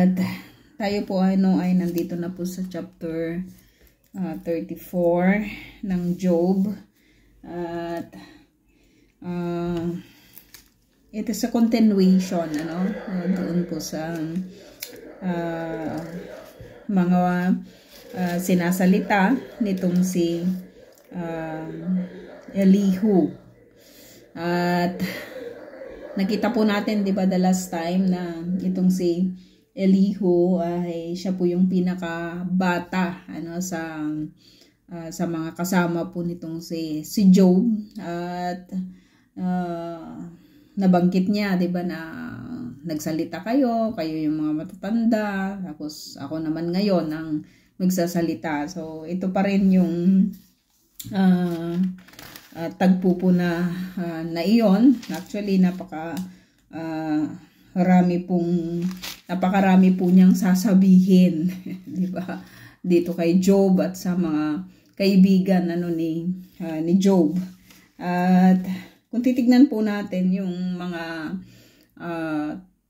At tayo po ay nandito na po sa chapter 34 ng Job. At it is a continuation doon po sa mga sinasalita nitong si Elihu. At nakita po natin, di ba, the last time na itong si Elihu ay siya po yung pinakabata sa mga kasama po nitong si Job. At nabanggit niya, di ba, na nagsalita kayo yung mga matatanda, tapos ako naman ngayon ang magsasalita. So ito pa rin yung tagpo po na iyon. Actually napakarami po niyang sasabihin, di ba, dito kay Job at sa mga kaibigan ni Job. At kung titignan po natin yung mga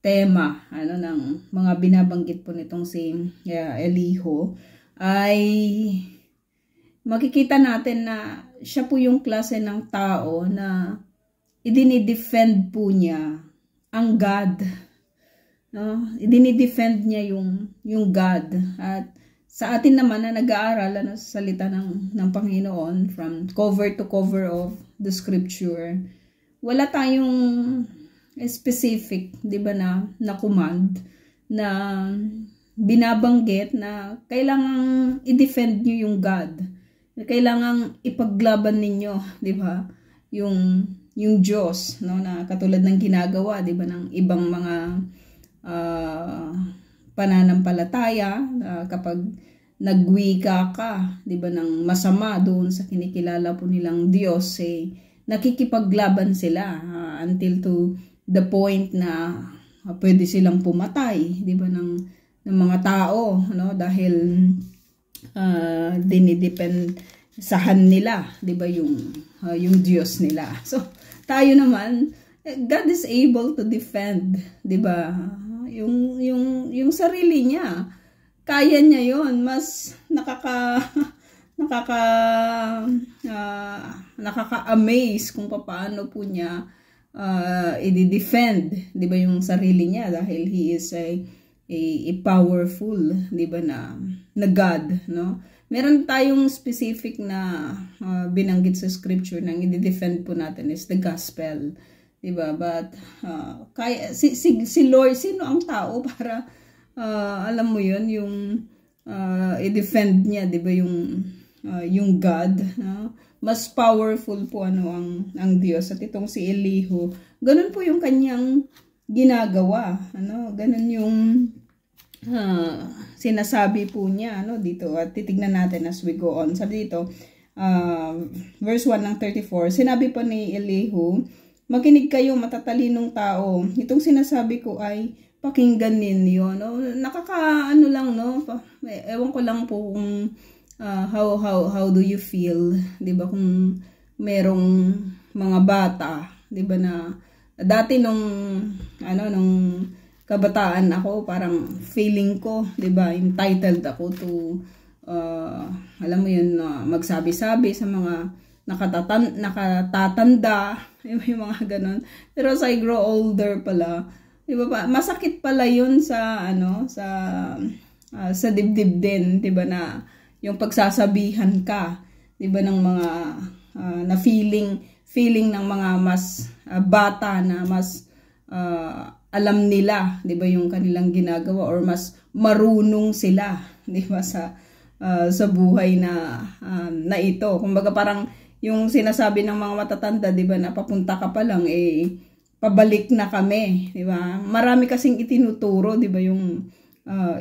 tema ng mga binabanggit po nitong si Elihu, ay makikita natin na siya po yung klase ng tao na idinidefend po niya ang God. Idinidefend niya yung God. At sa atin naman na nag-aaral sa salita ng Panginoon from cover to cover of the scripture, wala tayong specific, di ba, na command na binabanggit na kailangang i-defend nyo yung God. Kailangang ipaglaban ninyo, di ba, yung Diyos, na katulad ng ginagawa, di ba, ng ibang mga pananampalataya, kapag nagwika ka, di ba, ng masama doon sa kinikilala po nilang Diyos, nakikipaglaban sila until to the point na pwede silang pumatay, di ba, ng mga tao, dahil dinidepend sahan nila, di ba, yung Diyos nila. So tayo naman, God is able to defend, di ba, yung sarili niya. Kaya niya yon. Mas nakaka-amaze kung paano po niya i-defend, di ba, yung sarili niya, dahil he is a powerful, di ba, na God, Meron tayong specific na binanggit sa scripture na i-defend po natin is the gospel, di ba? But kaya si Lord, sino ang tao para alam mo yun, yung i-defend niya, di ba, yung God, mas powerful po ang Diyos. At itong si Elihu, ganun po yung kanyang ginagawa, ganun yung sinasabi po niya dito. At titignan natin as we go on. Sabi dito, verse 1 ng 34, sinabi pa ni Elihu, makinig kayo matatalinong tao, itong sinasabi ko ay pakinggan ninyo. Lang, ewan ko lang po kung how do you feel, di ba, kung merong mga bata, di ba, na dati nung kabataan ako, parang feeling ko, di ba, entitled ako to alam mo yun, magsabi-sabi sa mga nakatatanda, yung mga ganon. Pero as I grow older pala, di ba, masakit pala yun sa dibdib din, di ba, na yung pagsasabihan ka, di ba, ng mga na feeling ng mga mas bata na mas alam nila, di ba, yung kanilang ginagawa, or mas marunong sila, di ba, sa buhay na ito. Kumbaga parang yung sinasabi ng mga matatanda, di ba, na papunta ka pa lang, pabalik na kami, di ba? Marami kasing itinuturo, di ba, yung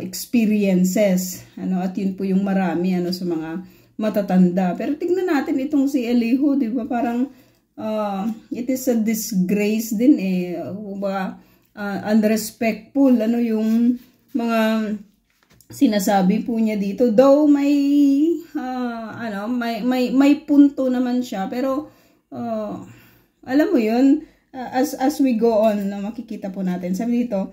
experiences, at yun po yung marami sa mga matatanda. Pero tignan natin itong si Elihu, di ba, parang it is a disgrace din, unrespectful, yung mga sinasabi po niya dito. Though may punto naman siya, pero alam mo yun, as we go on, makikita po natin. Sabi dito,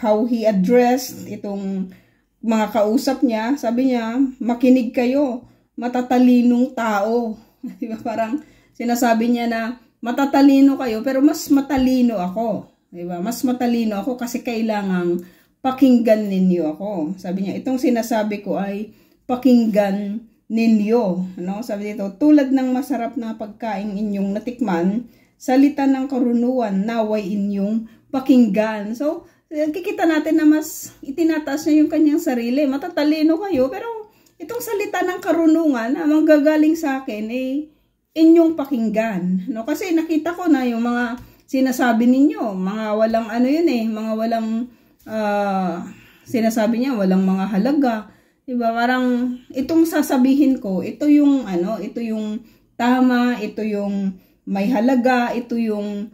how he addressed itong mga kausap niya. Sabi niya, makinig kayo, matatalinong tao. Diba? Parang sinasabi niya na matatalino kayo pero mas matalino ako. Diba? Mas matalino ako kasi kailangang pakinggan ninyo ako. Sabi niya, itong sinasabi ko ay pakinggan ninyo. Ano? Sabi dito, tulad ng masarap na pagkain inyong natikman, salita ng karunungan, naway inyong pakinggan. So, kikita natin na mas itinataas niya yung kanyang sarili. Matatalino kayo, pero itong salita ng karunungan na manggagaling sa akin, inyong pakinggan. No? Kasi nakita ko na yung mga sinasabi ninyo, mga walang mga walang sinasabi niya, walang mga halaga. Diba? Parang itong sasabihin ko, ito yung tama, ito yung may halaga, ito yung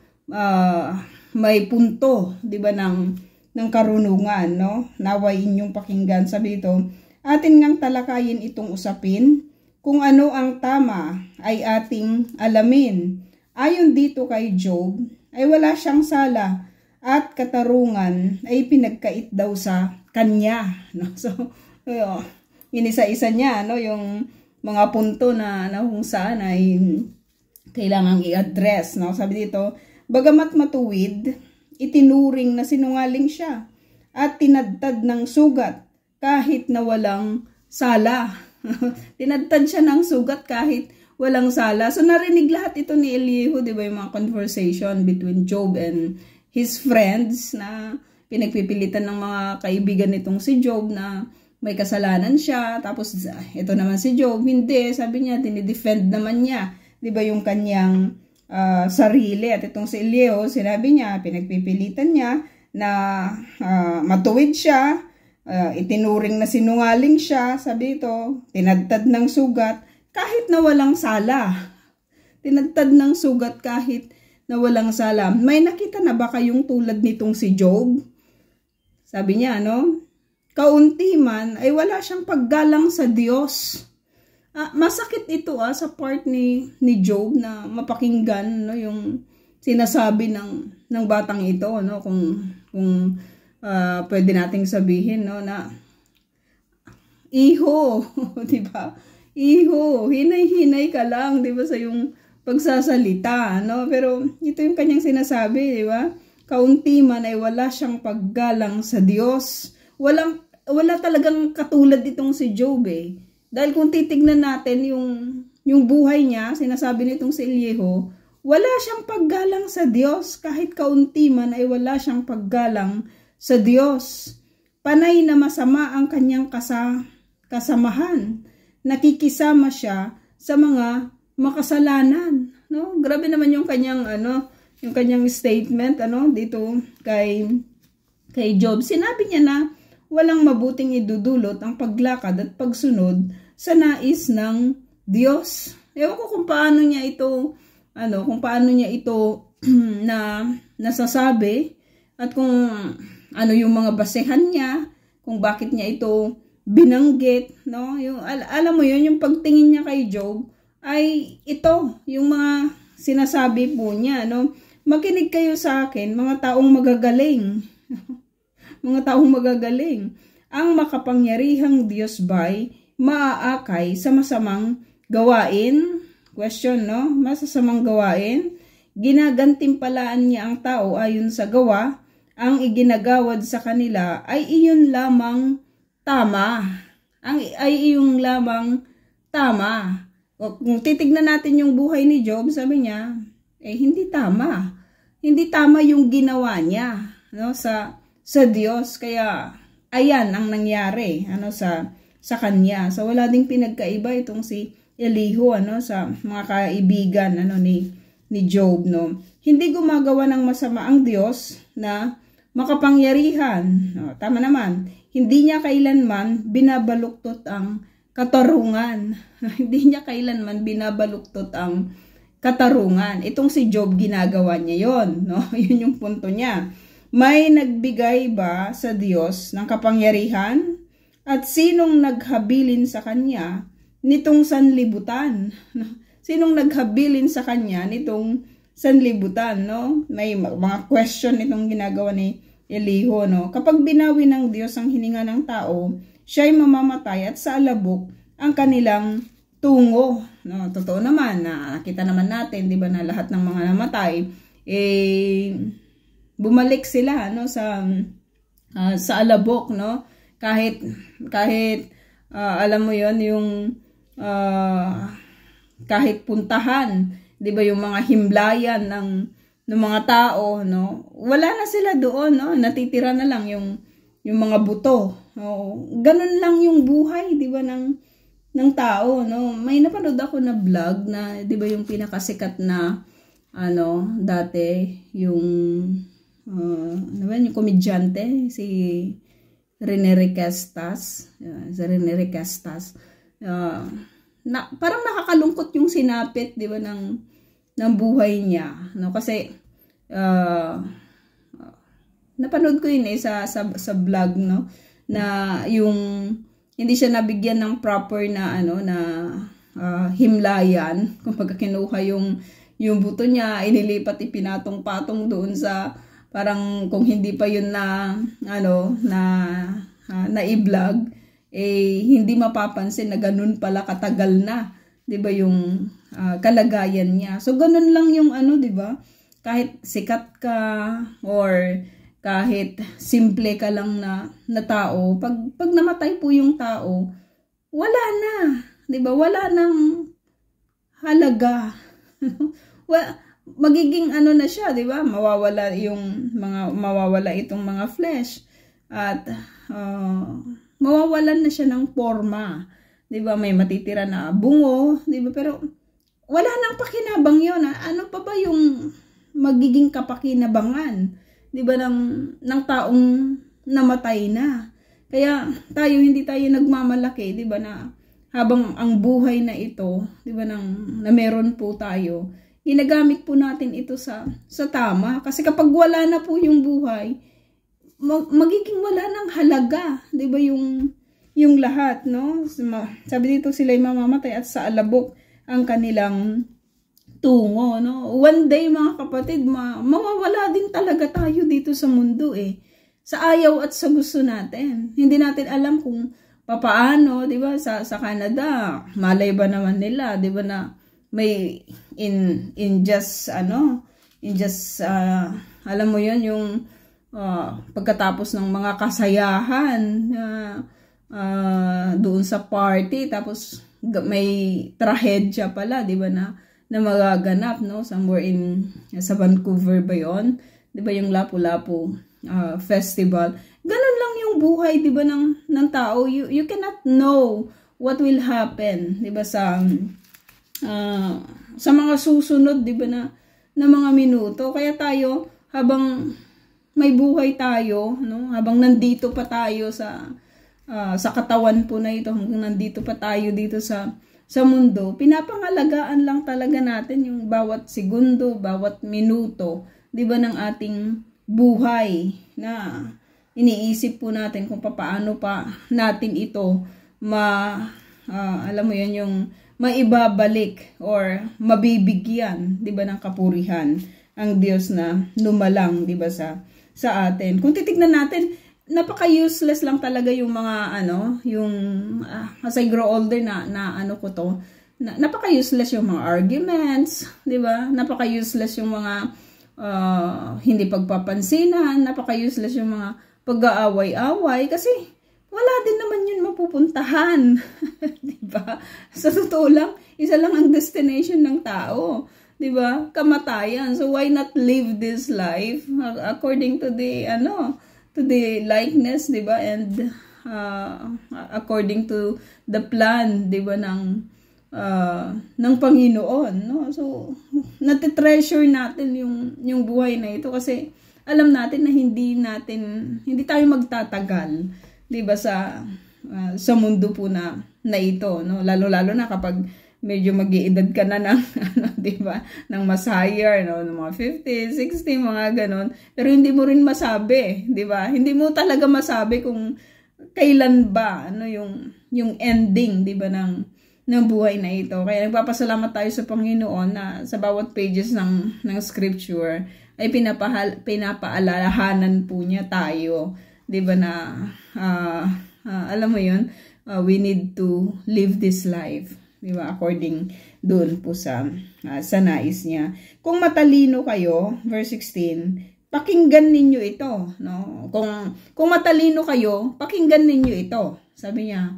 may punto, 'di ba, ng karunungan, no? Naway inyong pakinggan. Sabi ito, atin ngang talakayin itong usapin, kung ano ang tama ay ating alamin. Ayon dito kay Job, ay wala siyang sala at katarungan ay pinagkait daw sa kanya, no? So inisa-isa niya, no, yung mga punto na kung saan ay kailangang i-address, no? Sabi dito, bagamat matuwid, itinuring na sinungaling siya at tinadtad ng sugat kahit na walang sala. Tinadtad siya ng sugat kahit walang sala. So narinig lahat ito ni Elihu, di ba, yung mga conversation between Job and his friends na pinagpipilitan ng mga kaibigan nitong si Job na may kasalanan siya. Tapos ito naman si Job, hindi, sabi niya, dinidefend naman niya, di ba, yung kanyang sarili. At itong si Elihu, sinabi niya, pinagpipilitan niya na matuwid siya, itinuring na sinungaling siya, sabi ito, tinadtad ng sugat kahit na walang sala. Tinadtad ng sugat kahit na walang sala. May nakita na ba kayong tulad nitong si Job? Sabi niya, no? Kaunti man ay wala siyang paggalang sa Diyos. Masakit ito sa part ni Job na mapakinggan, no, yung sinasabi ng batang ito, no, kung pwede nating sabihin, no, na iho, di ba? Iho, hinay-hinay ka lang, di ba, sa yung pagsasalita, no? Pero ito yung kanyang sinasabi, di ba? Kaunti man ay wala siyang paggalang sa Diyos. Wala talagang katulad itong si Job, eh. Dahil kung titignan natin yung buhay niya, sinasabi nitong si Elihu, wala siyang paggalang sa Diyos. Kahit kaunti man ay wala siyang paggalang sa Diyos. Panay na masama ang kanyang kasamahan. Nakikisama siya sa mga makasalanan, no? Grabe naman yung kanyang yung kanyang statement dito kay Job. Sinabi niya na walang mabuting idudulot ang paglakad at pagsunod sa nais ng Diyos. Ewan ko kung paano niya ito na nasasabi at kung ano yung mga basehan niya, kung bakit niya ito binanggit, no? Yung alam mo yun, yung pagtingin niya kay Job ay ito, yung mga sinasabi po niya, no? Makinig kayo sa akin, mga taong magagaling. Mga taong magagaling. Ang makapangyarihang Diyos ba'y maaakay sa masamang gawain? Question, no? Masasamang gawain? Ginagantimpalaan niya ang tao ayon sa gawa, ang iginagawad sa kanila ay iyon lamang tama. Ay iyong lamang tama. O, kung titignan natin yung buhay ni Job, sabi niya, hindi tama. Hindi tama yung ginawa niya, no, sa Diyos. Kaya ayan ang nangyari sa kanya. So wala ding pinagkaiba itong si Elihu sa mga kaibigan ni Job, no. Hindi gumagawa ng masama ang Diyos na makapangyarihan. No, tama naman. Hindi niya kailanman binabaluktot ang katarungan. Hindi niya kailanman binabaluktot ang katarungan. Itong si Job, ginagawa niya yon, no? Yun yung punto niya. May nagbigay ba sa Diyos ng kapangyarihan? At sinong naghabilin sa kanya nitong sanlibutan? Sinong naghabilin sa kanya nitong sanlibutan, no? May mga question itong ginagawa ni Eliho, no? Kapag binawi ng Diyos ang hininga ng tao, siya'y mamamatay at sa alabok ang kanilang tungo, no? Totoo naman na nakita naman natin, 'di ba, na lahat ng mga namatay bumalik sila, no, sa alabok, no? Kahit alam mo 'yon, yung kahit puntahan, 'di ba, yung mga himlayan ng mga tao, no? Wala na sila doon, no? Natitira na lang yung mga buto. No? Ganun lang yung buhay, 'di ba, ng tao, no? May napanood ako na vlog na, 'di ba, yung pinakasikat na dati yung yung komedyante si Rene Recastas, na parang nakakalungkot yung sinapit, 'di ba, ng buhay niya, no? Kasi napanood ko yun sa vlog, no, na yung hindi siya nabigyan ng proper na himlayan, kumbaga kinuha yung buto niya, inilipat, ipinatong-patong doon sa parang kung hindi pa yun na i-vlog, hindi mapapansin na ganun pala katagal na, 'di ba, yung kalagayan niya. So ganun lang yung 'di ba? Kahit sikat ka or kahit simple ka lang na tao, pag namatay po yung tao, wala na, 'di ba? Wala nang halaga. Magiging na siya, 'di ba? Mawawala itong mga flesh at mawawalan na siya ng forma, 'di ba? May matitira na bungo, 'di ba? Pero wala nang pakinabang 'yon. Ano pa ba yung magiging kapakinabangan, 'di ba, ng taong namatay na? Kaya hindi tayo nagmamalaki, 'di ba, na habang ang buhay na ito, 'di ba, na meron po tayo, ginagamit po natin ito sa tama. Kasi kapag wala na po yung buhay, magiging wala ng halaga, 'di ba, yung lahat, no? Sabi dito, sila'y mamamatay at sa alabok ang kanilang tungo, no? One day, mga kapatid, mawawala din talaga tayo dito sa mundo, sa ayaw at sa gusto natin. Hindi natin alam kung papaano, 'di ba, sa Canada, malay ba naman nila, 'di ba, na may in just alam mo 'yon, yung pagkatapos ng mga kasayahan doon sa party, tapos may trahedya pala, 'di ba, na magaganap, no, somewhere sa Vancouver ba 'yon, 'di ba, yung Lapu-Lapu festival. Ganun lang yung buhay, 'di ba, ng tao. You cannot know what will happen, 'di ba, sa mga susunod, 'di ba, na mga minuto. Kaya tayo, habang may buhay tayo, no, habang nandito pa tayo sa katawan po na ito, hanggang nandito pa tayo dito sa mundo, pinapangalagaan lang talaga natin yung bawat segundo, bawat minuto, 'di ba, ng ating buhay, na iniisip po natin kung paano pa natin ito alam mo 'yun, yung maibabalik or mabibigyan, 'di ba, ng kapurihan ang Diyos na lumalang, 'di ba, sa atin. Kung titignan natin, napaka-useless lang talaga yung mga as I grow older napaka-useless yung mga arguments, 'di ba? Napaka-useless yung mga hindi pagpapansinan, napaka-useless yung mga pag-aaway-away, kasi wala din naman yun mapupuntahan. 'Di ba? Sa totoo lang, isa lang ang destination ng tao, 'di ba? Kamatayan. So why not live this life according to the likeness, 'di ba? And according to the plan, 'di ba, ng Panginoon, no? So natitreasure natin yung buhay na ito, kasi alam natin na hindi tayo magtatagal, 'di ba, sa mundo po na ito, no? Lalo na kapag medyo mag-iedad ka na ng 'di ba, ng mas higher, no, ng mga 50, 60, mga ganon. Pero hindi mo rin masabi, 'di ba? Hindi mo talaga masabi kung kailan ba yung ending, 'di ba, ng buhay na ito. Kaya nagpapasalamat tayo sa Panginoon na sa bawat pages ng scripture, ay pinapaalalahanan po niya tayo. 'Di ba na alam mo 'yun, we need to live this life, 'di ba? According doon po sa nais niya. Kung matalino kayo, verse 16, pakinggan ninyo ito, no? Kung matalino kayo, pakinggan ninyo ito. Sabi niya,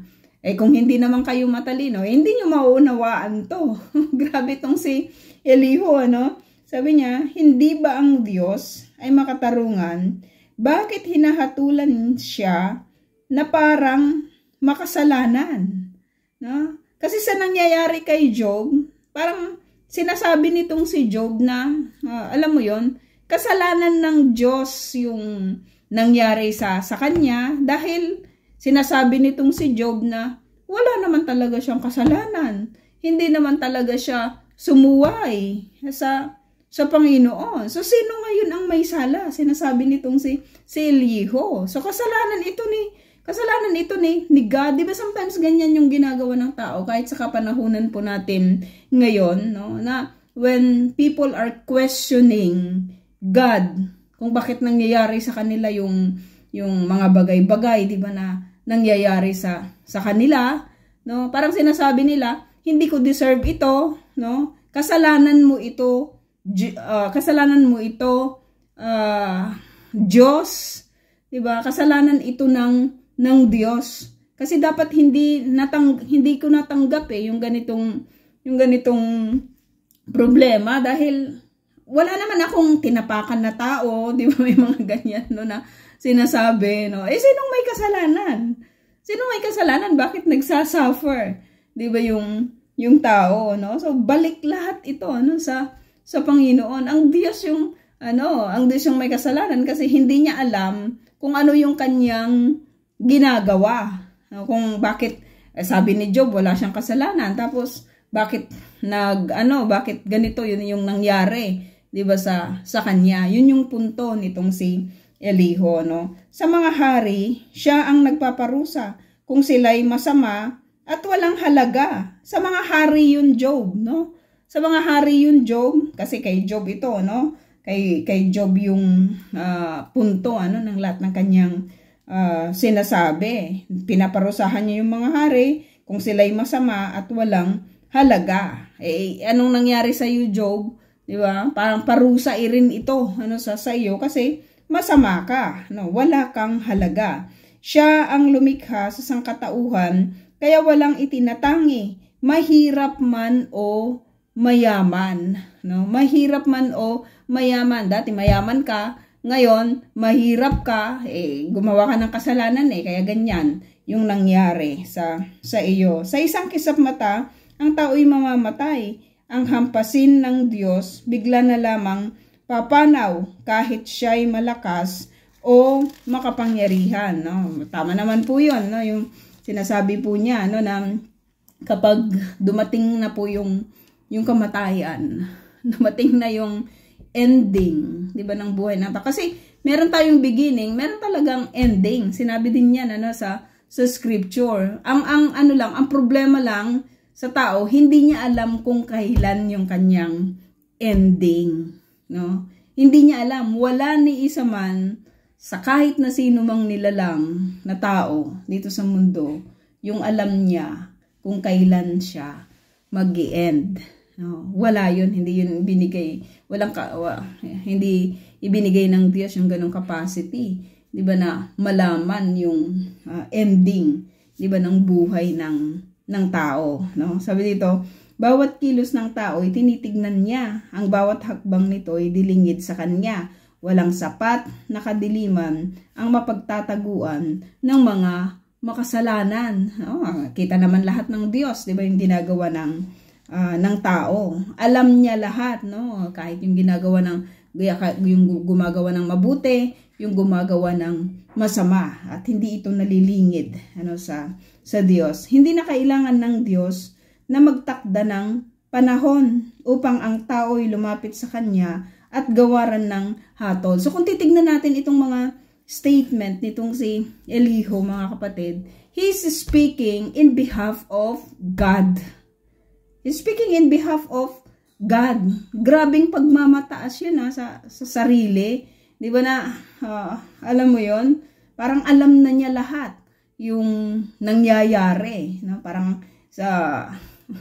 kung hindi naman kayo matalino, hindi niyo mauunawaan to. Grabe tong si Elihu, ano? Sabi niya, hindi ba ang Diyos ay makatarungan? Bakit hinahatulan siya na parang makasalanan? No? Kasi sa nangyayari kay Job, parang sinasabi nitong si Job na, alam mo yon, kasalanan ng Diyos yung nangyari sa kanya dahil sinasabi nitong si Job na wala naman talaga siyang kasalanan. Hindi naman talaga siya sumuway sa Panginoon. So, sino ngayon ang may sala? Sinasabi nitong si Elihu. So, kasalanan ito ni God. Diba sometimes ganyan yung ginagawa ng tao kahit sa kapanahunan po natin ngayon, no? Na when people are questioning God, kung bakit nangyayari sa kanila yung mga bagay-bagay, diba na nangyayari sa kanila, no? Parang sinasabi nila, hindi ko deserve ito, no? Kasalanan mo ito, Diyos, 'di ba? Kasalanan ito ng Diyos. Kasi dapat hindi ko natanggap yung ganitong problema dahil wala naman akong tinapakan na tao, 'di ba? May mga ganyan no na sinasabi, no? Sinong may kasalanan? Sinong may kasalanan? Bakit nagsasuffer? 'Di ba yung tao, no? So balik lahat ito ano sa Panginoon. Ang Diyos yung may kasalanan kasi hindi niya alam kung ano yung kanyang ginagawa. No? Kung bakit sabi ni Job wala siyang kasalanan, tapos bakit ganito yun yung nangyari, 'di ba sa kanya? Yun yung punto nitong si Elihu, no? Sa mga hari, siya ang nagpaparusa kung sila'y masama at walang halaga. Sa mga hari yun Job, no? Sa mga hari yun Job, kasi kay Job ito, no? Kay Job yung punto ng lahat ng kanyang sinasabi. Pinaparusahan niya yung mga hari kung sila'y masama at walang halaga. Anong nangyari sa iyo Job? 'Di ba? Parang parusa rin ito sa iyo kasi masama ka, no? Wala kang halaga. Siya ang lumikha sa sangkatauhan, kaya walang itinatangi, mahirap man o mayaman, no? Mahirap man o mayaman. Dati mayaman ka, ngayon mahirap ka, gumawa ka ng kasalanan kaya ganyan yung nangyari sa iyo. Sa isang kisap mata, ang tao'y mamamatay. Ang hampasin ng Diyos bigla na lamang papanaw kahit siya'y malakas o makapangyarihan, no? Tama naman po 'yon, no? Yung sinasabi po niya, no, na kapag dumating na po yung kamatayan, dumating na yung ending, 'di ba, ng buhay natin. Kasi meron tayong beginning, meron talagang ending. Sinabi din niya sa scripture. Ang problema lang sa tao, hindi niya alam kung kailan yung kanyang ending, no? Hindi niya alam, wala ni isa man sa kahit na sino mang nilalang na tao dito sa mundo yung alam niya kung kailan siya mag-i-end, no? Wala yun, hindi yun binigay, hindi ibinigay ng Diyos yung ganong capacity, 'di ba, na malaman yung ending, 'di ba, ng buhay ng tao, no? Sabi dito, bawat kilos ng tao ay tinitignan niya. Ang bawat hakbang nito ay dilingid sa kanya. Walang sapat na kadiliman ang mapagtataguan ng mga makasalanan. Kita naman lahat ng Diyos, 'di ba, yung ginagawa ng tao. Alam niya lahat, no? Kahit yung gumagawa ng mabuti, yung gumagawa ng masama, at hindi ito nalilingid sa Diyos. Hindi na kailangan ng Diyos na magtakda ng panahon upang ang tao ay lumapit sa Kanya at gawaran ng hatol. So kung titignan natin itong mga statement nitong si Elihu, mga kapatid, he is speaking in behalf of God. He's speaking in behalf of God. Grabing pagmamataas yun sa sarili. Di ba na, alam mo yon, parang alam na niya lahat yung nangyayari. No? Parang sa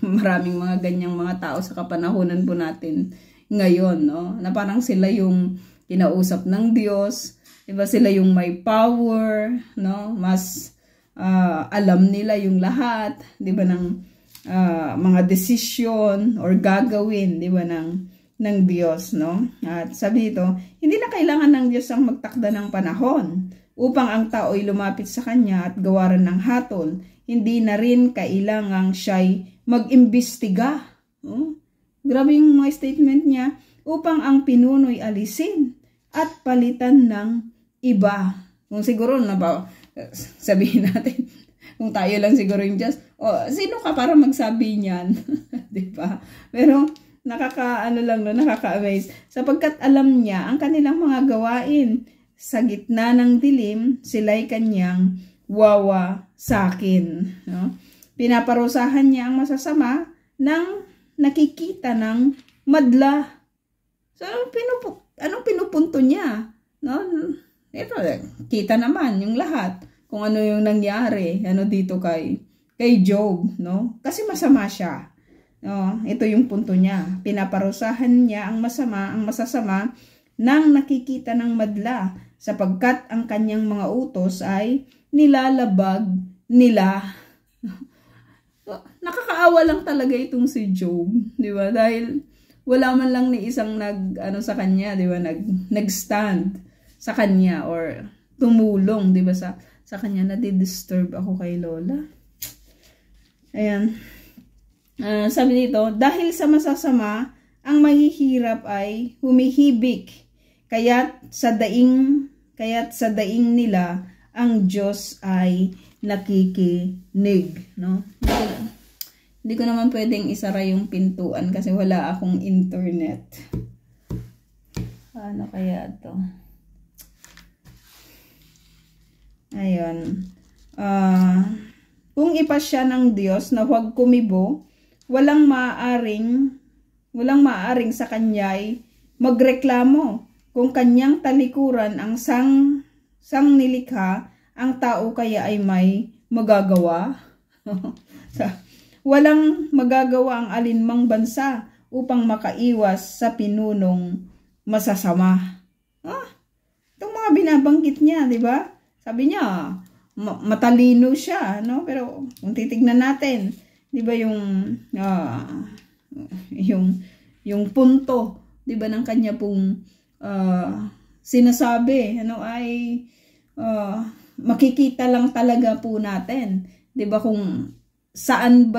maraming mga ganyang mga tao sa kapanahunan po natin ngayon. No? Na parang sila yung kinausap ng Diyos. Di ba sila yung may power. No? Mas alam nila yung lahat. Di ba ng mga desisyon or gagawin, di ba, ng Diyos, no? At sabi dito, hindi na kailangan ng Diyos ang magtakda ng panahon upang ang tao ay lumapit sa Kanya at gawaran ng hatol. Hindi na rin kailangang siya'y mag-imbestiga. Grabe yung mga statement niya, upang ang pinuno'y alisin at palitan ng iba. Kung siguro na ba, sabihin natin, kung tayo lang siguro yung Diyos, sino ka para magsabi niyan? Diba? Pero nakaka-amaze. Sapagkat alam niya ang kanilang mga gawain. Sa gitna ng dilim, sila'y kanyang wawasakin. No? Pinaparusahan niya ang masasama nang nakikita ng madla. So, anong pinupunto niya? No? Ito, kita naman yung lahat. Kung ano yung nangyari, dito kay Job, no? Kasi masama siya. No? Ito yung punto niya. Pinaparusahan niya ang masasama nang nakikita ng madla, sapagkat ang kanyang mga utos ay nilalabag nila. Nakakaawa lang talaga itong si Job, di ba? Dahil wala man lang ni isang sa kanya, di ba? Nag-stand sa kanya or tumulong, di ba, sa kanya. Nadi-disturb ako kay Lola. Ayan. Sabi dito, dahil sa masasama, ang mahihirap ay humihibik. Kaya't sa daing nila, ang Diyos ay nakikinig. No? Hindi ko naman pwedeng isara yung pintuan kasi wala akong internet. Ano kaya to? Ayun. Kung ipasya ng Diyos na huwag kumibo, walang maaaring sa kanya'y magreklamo. Kung kanyang talikuran ang sang nilikha, ang tao kaya ay may magagawa. Walang magagawa ang alinmang bansa upang makaiwas sa pinunong masasama. Itong mga binabanggit niya, di ba? Sabi niya, matalino siya, no? Pero kung titignan natin, 'di ba yung punto, 'di ba, ng kanya pong sinasabi, ay makikita lang talaga po natin, 'di ba, kung saan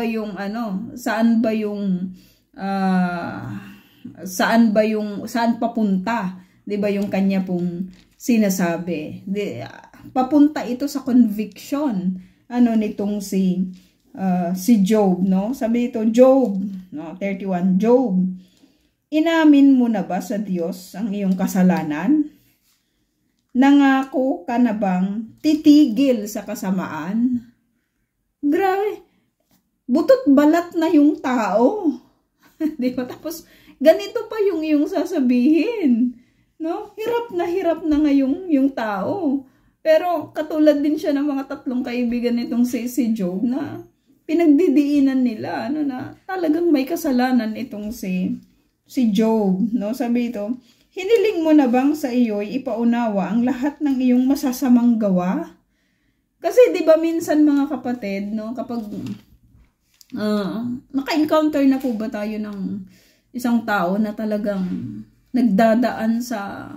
papunta, 'di ba, yung kanya pong sinasabi. Papunta ito sa conviction nitong si Job, no? Sabi ito, Job, no, 31, Job, inamin mo na ba sa Diyos ang iyong kasalanan? Nangako ka na bang titigil sa kasamaan? Grabe, butot balat na yung tao. Di ba? Tapos ganito pa yung sasabihin, no? Hirap na ngayong yung tao. Pero katulad din siya ng mga tatlong kaibigan nitong si Job na pinagdidiinan nila, na talagang may kasalanan itong si Job, no? Sabi ito, hiniling mo na bang sa iyo'y ipaunawa ang lahat ng iyong masasamang gawa? Kasi 'di ba minsan, mga kapatid, no, kapag naka-encounter na po ba tayo ng isang tao na talagang nagdadaan sa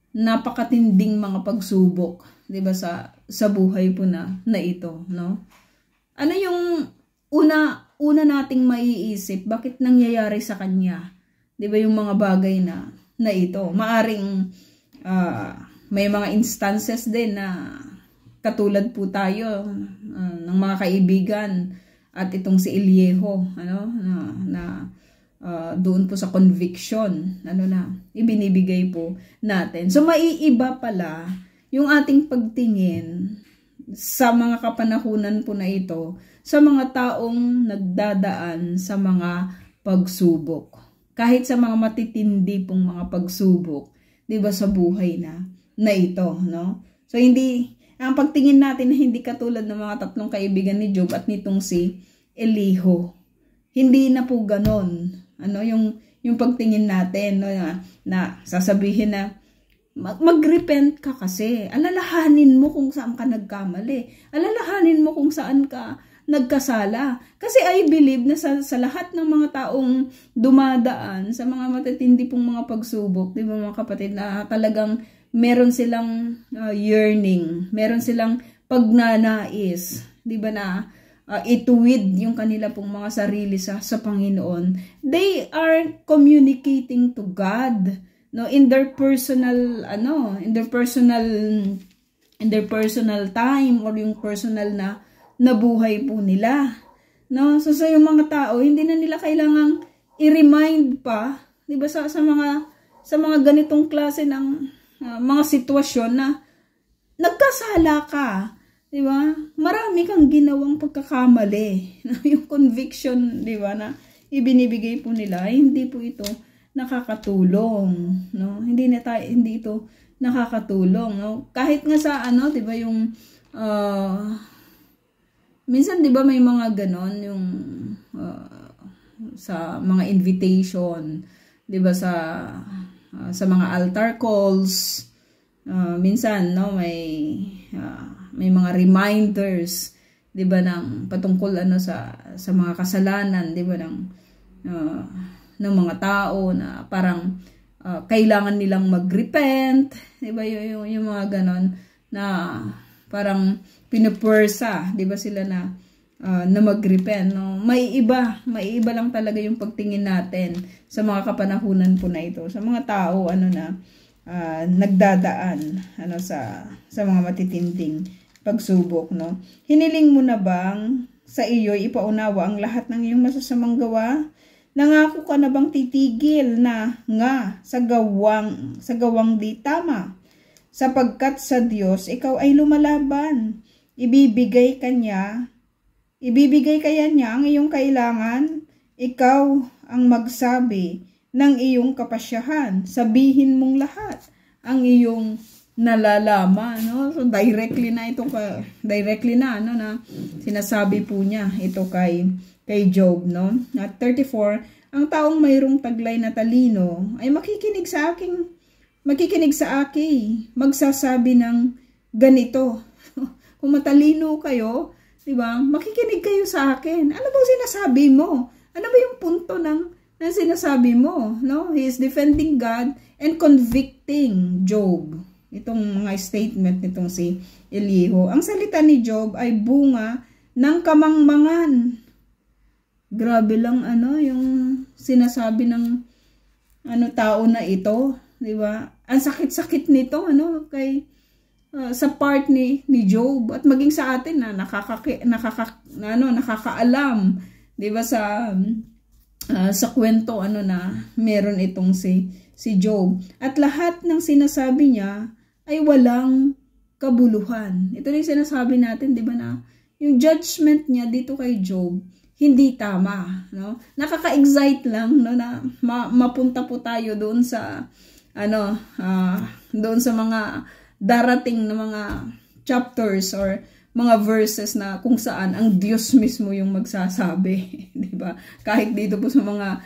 napakatinding mga pagsubok, 'di ba, sa buhay po na ito, no? Ano yung una nating maiisip, bakit nangyayari sa kanya? 'Di ba yung mga bagay na ito? Maaring may mga instances din na katulad po tayo ng mga kaibigan at itong si Elieho, doon po sa conviction, ibinibigay po natin. So maiiba pala yung ating pagtingin sa mga kapanahunan po na ito, sa mga taong nagdadaan sa mga pagsubok. Kahit sa mga matitindi pong mga pagsubok, 'di ba, sa buhay na ito, no? So ang pagtingin natin na hindi katulad ng mga tatlong kaibigan ni Job at nitong si Elihu. Hindi na po ganon. Ano yung pagtingin natin, no, na sasabihin na mag-repent ka kasi. Alalahanin mo kung saan ka nagkamali. Alalahanin mo kung saan ka nagkasala. Kasi I believe na sa lahat ng mga taong dumadaan sa mga matitindi pong mga pagsubok, di ba mga kapatid, na talagang meron silang yearning, meron silang pagnanais, di ba, na ituwid yung kanila pong mga sarili sa Panginoon. They are communicating to God, no, in their personal time or yung personal na buhay po nila, no? So yung mga tao, hindi na nila kailangang i-remind pa, 'di ba, sa mga ganitong klase ng mga sitwasyon na nagkasala ka, 'di ba? Marami kang ginawang pagkakamali. Yung conviction, 'di ba, na ibinibigay po nila, hindi po ito nakakatulong, no? Hindi ito nakakatulong, no? Kahit nga sa 'di ba, yung minsan 'di ba may mga ganon yung sa mga invitation, 'di ba, sa mga altar calls, minsan, no, may mga reminders, 'di ba, ng patungkol sa mga kasalanan, 'di ba, ng mga tao na parang kailangan nilang mag-repent, 'di ba, yung mga ganon na parang pinupwersa, 'di ba, sila na mag-repent, no? May iba lang talaga yung pagtingin natin sa mga kapanahunan po na ito, sa mga tao na nagdadaan sa mga matitinding pagsubok, no? Hiniling mo na bang sa iyo ipaunawa ang lahat ng iyong masasamang gawa? Nangako ka na bang titigil na nga sa gawang di tama? Sapagkat sa Diyos ikaw ay lumalaban. Ibibigay kaya niya ang iyong kailangan? Ikaw ang magsabi ng iyong kapasyahan. Sabihin mong lahat ang iyong nalalaman, no? So directly na na sinasabi po niya ito kay Job, no? At 34, ang taong mayroong taglay na talino ay makikinig sa akin, magsasabi ng ganito. Kung matalino kayo, 'di ba? Makikinig kayo sa akin. Ano ba sinasabi mo? Ano ba yung punto ng sinasabi mo, no? He is defending God and convicting Job. Itong mga statement nitong si Elihu. Ang salita ni Job ay bunga ng kamangmangan. Grabe lang yung sinasabi ng tao na ito, 'di ba? Ang sakit-sakit nito kay sa part ni Job at maging sa atin na nakakaalam, 'di ba, sa kwento na meron itong si Job. At lahat ng sinasabi niya ay walang kabuluhan. Ito na yung sinasabi natin, 'di ba, na yung judgment niya dito kay Job hindi tama, no? Nakaka-excite lang, no, na mapunta po tayo doon sa doon sa mga darating na mga chapters or mga verses na kung saan ang Diyos mismo yung magsasabi, di ba? Kahit dito po sa mga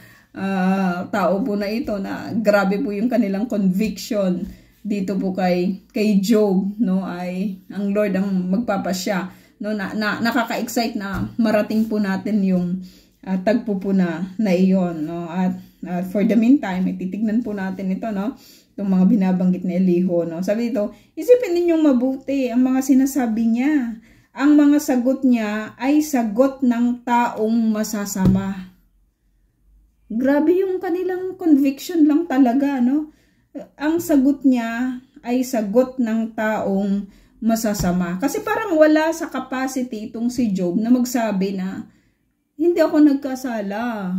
tao po na ito na grabe po yung kanilang conviction dito po kay Job, no, ay ang Lord ang magpapasya, no, nakaka-excite na marating po natin yung tagpo po na iyon, no? At for the meantime, titignan po natin ito, no, itong mga binabanggit ni Elihu, no. Sabi dito, isipin ninyong mabuti ang mga sinasabi niya. Ang mga sagot niya ay sagot ng taong masasama. Grabe yung kanilang conviction lang talaga, no. Ang sagot niya ay sagot ng taong masasama. Kasi parang wala sa capacity itong si Job na magsabi na hindi ako nagkasala.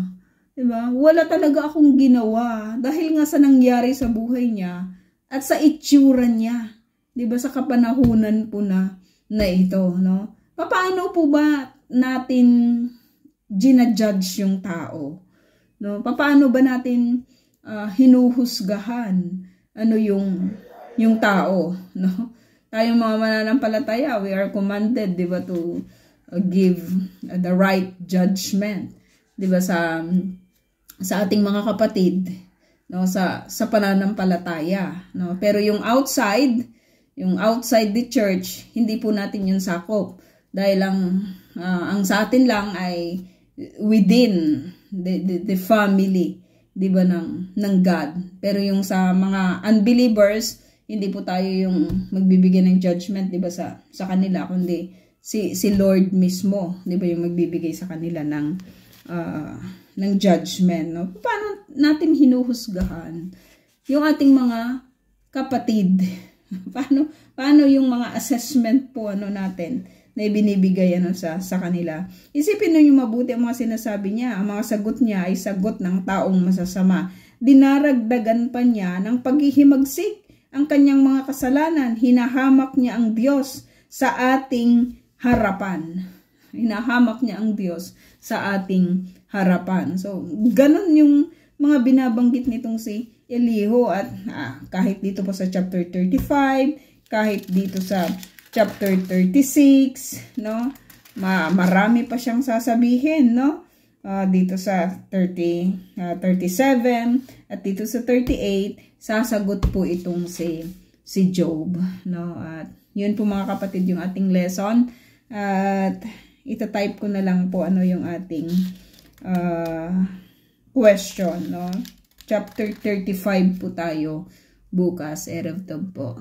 Diba? Wala talaga akong ginawa dahil nga sa nangyari sa buhay niya at sa itsura niya. Diba? Sa kapanahunan po na ito, no? Paano po ba natin ginajudge yung tao? no? Paano ba natin hinuhusgahan ano yung tao, no? Tayong mga mananampalataya, we are commanded, 'di ba, to give the right judgment, 'di ba, sa ating mga kapatid, no, sa pananampalataya, no? Pero yung outside the church, hindi po natin yun sakop dahil ang sa atin lang ay within the family, 'di ba, ng God. Pero yung sa mga unbelievers, hindi po tayo yung magbibigay ng judgment, 'di ba, sa kanila, kundi si Lord mismo, 'di ba, yung magbibigay sa kanila ng judgment, no? Paano natin hinuhusgahan yung ating mga kapatid? paano yung mga assessment po natin na ibinibigay sa kanila? Isipin niyo mabuti ang mga sinasabi niya. Ang mga sagot niya ay sagot ng taong masasama. Dinaragdagan pa niya ng paghihimagsik ang kanyang mga kasalanan. Hinahamak niya ang Diyos sa ating harapan. Hinahamak niya ang Diyos sa ating harapan. So, ganun yung mga binabanggit nitong si Elihu. At kahit dito po sa chapter 35, kahit dito sa chapter 36, no? Marami pa siyang sasabihin, no? Dito sa 37 at dito sa 38, sasagot po itong si Job, no? At yun po mga kapatid yung ating lesson. At itatype ko na lang po yung ating question, no? Chapter 35 po tayo bukas, Erev Tov po.